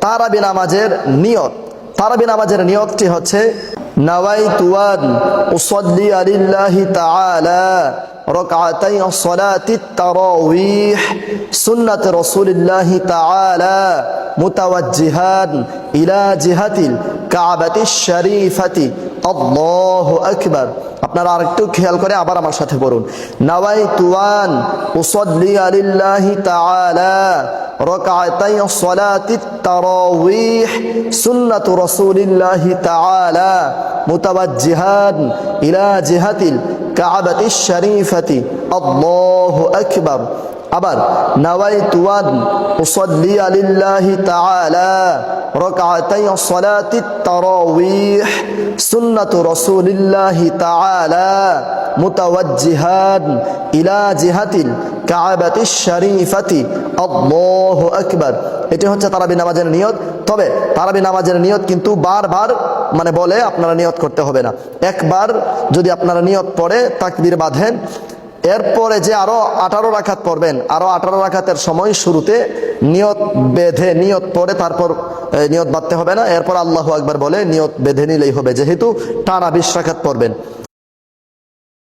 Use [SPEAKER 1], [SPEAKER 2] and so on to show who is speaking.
[SPEAKER 1] তারাবি নামাজের নিয়ত। তারাবি নামাজের নিয়তটি হচ্ছে নাওয়াইতু আন উসাল্লি লিল্লাহি তাআলা রাকাতাই সালাতিত তারাওয়িহ সুন্নাত রাসূলিল্লাহি তাআলা মুতাওয়াজ্জিহান ইলা জিহাতিল কাবাতিশ শরীফাতি আল্লাহু আকবার। আপনারা আরেকটু খেয়াল করে আবার আমার সাথে পড়ুন। নাওয়াইতু আন উসাল্লি লিল্লাহি তাআলা রাকাতাই সালাতিত তারাওয়িহ সুন্নাতু রাসূলিল্লাহি তাআলা মুতাওয়াজ্জিহান ইলা জিহাতিল কাবাতিশ শরীফাতি আল্লাহু আকবার। আবার নাওয়াইতু আন উসাল্লি লিল্লাহি তাআলা রাকাতাই সালাতিত তারাওয়িহ সুন্নাতু রাসূলিল্লাহি তাআলা মুতাওয়াজ্জিহান ইলা জিহাতিল কাবাতিশ শরীফাতি আল্লাহু আকবার। এটি হচ্ছে তারাবি নামাজের নিয়ত। তবে তারাবি নামাজের নিয়ত কিন্তু বারবার বলে আপনারা নিয়ত করতে হবে না। একবার যদি আপনারা নিয়ত পড়ে তাকবীর বাঁধেন, এরপরে যে আরো 18 রাকাত পড়বেন, আরো 18 রাকাতের সময় শুরুতে নিয়ত বেঁধে নিয়ত পড়ে তারপর নিয়ত বাঁধতে হবে না। এরপর আল্লাহু আকবার বলে নিয়ত বেঁধে নিলেই হবে, যেহেতু টানা 20 রাকাত পড়বেন।